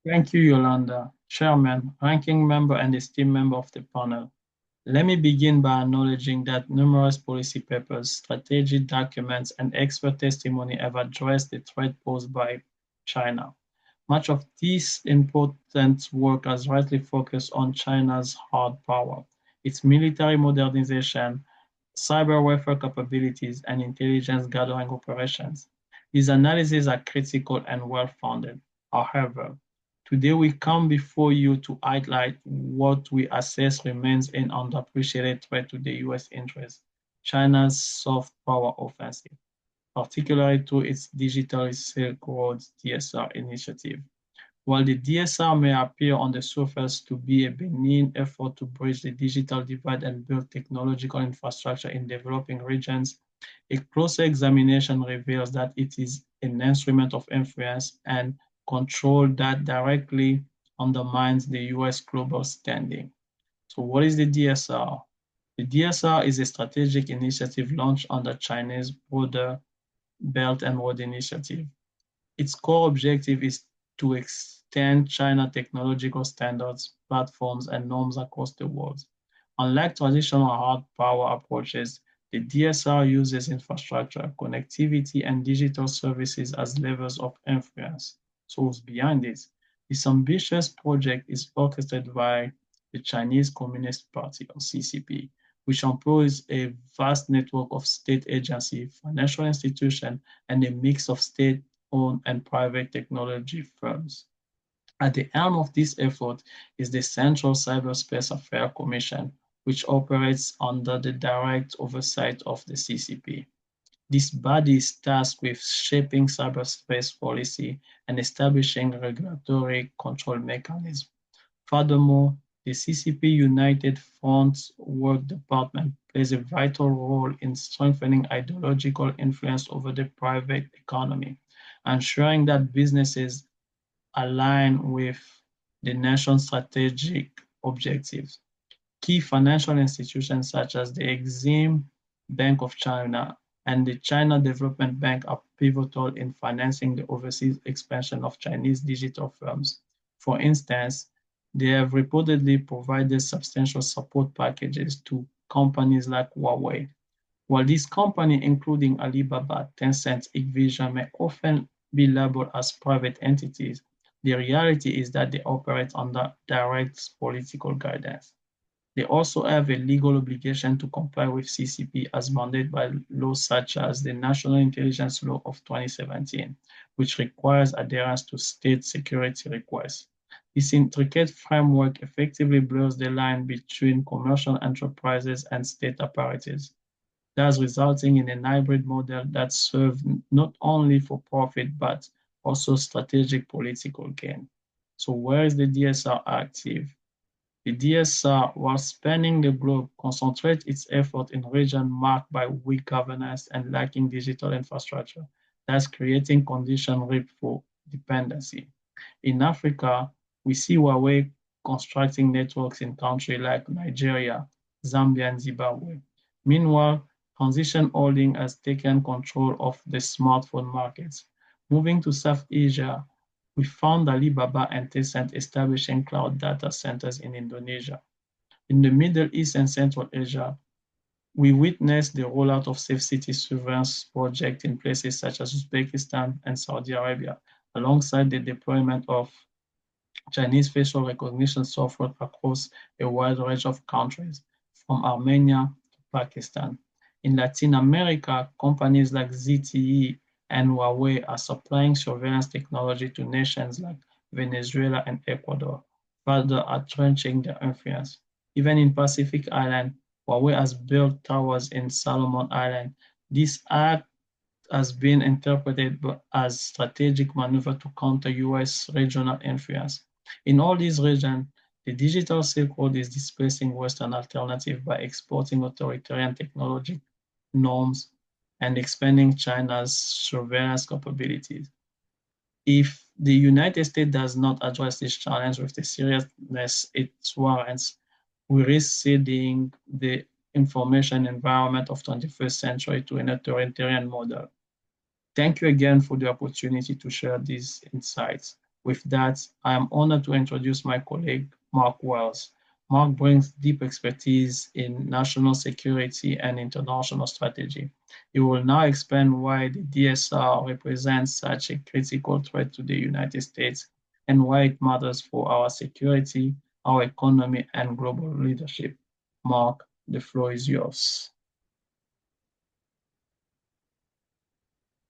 Thank you, Yolanda, Chairman, Ranking Member, and esteemed member of the panel. Let me begin by acknowledging that numerous policy papers, strategy documents, and expert testimony have addressed the threat posed by China. Much of this important work has rightly focused on China's hard power, its military modernization, cyber warfare capabilities, and intelligence gathering operations. These analyses are critical and well-founded. However, today we come before you to highlight what we assess remains an underappreciated threat to the U.S. interest, China's soft power offensive, particularly through its Digital Silk Road DSR initiative. While the DSR may appear on the surface to be a benign effort to bridge the digital divide and build technological infrastructure in developing regions, a closer examination reveals that it is an instrument of influence and control that directly undermines the US global standing. So what is the DSR? The DSR is a strategic initiative launched under Chinese Border Belt and Road Initiative. Its core objective is to extend China technological standards, platforms, and norms across the world. Unlike traditional hard power approaches, the DSR uses infrastructure, connectivity, and digital services as levers of influence. So what's behind this? This ambitious project is orchestrated by the Chinese Communist Party, or CCP, which employs a vast network of state agencies, financial institutions, and a mix of state-owned and private technology firms. At the helm of this effort is the Central Cyberspace Affairs Commission, which operates under the direct oversight of the CCP. This body is tasked with shaping cyberspace policy and establishing regulatory control mechanisms. Furthermore, the CCP United Front Work Department plays a vital role in strengthening ideological influence over the private economy, ensuring that businesses align with the nation's strategic objectives. Key financial institutions such as the Exim Bank of China and the China Development Bank are pivotal in financing the overseas expansion of Chinese digital firms. For instance, they have reportedly provided substantial support packages to companies like Huawei. While these companies, including Alibaba, Tencent, Hikvision, may often be labeled as private entities, the reality is that they operate under direct political guidance. They also have a legal obligation to comply with CCP as mandated by laws such as the National Intelligence Law of 2017, which requires adherence to state security requests. This intricate framework effectively blurs the line between commercial enterprises and state apparatus, thus resulting in a hybrid model that serves not only for profit but also strategic political gain. So where is the DSR active? The DSR, while spanning the globe, concentrates its effort in regions marked by weak governance and lacking digital infrastructure, thus creating conditions ripe for dependency. In Africa, we see Huawei constructing networks in countries like Nigeria, Zambia, and Zimbabwe. Meanwhile, Transition Holding has taken control of the smartphone markets. Moving to South Asia, we found Alibaba and Tencent establishing cloud data centers in Indonesia. In the Middle East and Central Asia, we witnessed the rollout of safe city surveillance projects in places such as Uzbekistan and Saudi Arabia, alongside the deployment of Chinese facial recognition software across a wide range of countries, from Armenia to Pakistan. In Latin America, companies like ZTE and Huawei are supplying surveillance technology to nations like Venezuela and Ecuador, further entrenching their influence. Even in Pacific Island, Huawei has built towers in Solomon Island. This act has been interpreted as strategic maneuver to counter US regional influence. In all these regions, the digital Silk Road is displacing Western alternatives by exporting authoritarian technology norms and expanding China's surveillance capabilities. If the United States does not address this challenge with the seriousness it warrants, we risk ceding the information environment of 21st century to an authoritarian model. Thank you again for the opportunity to share these insights. With that, I am honored to introduce my colleague, Mark Wells. Mark brings deep expertise in national security and international strategy. He will now explain why the DSR represents such a critical threat to the United States and why it matters for our security, our economy, and global leadership. Mark, the floor is yours.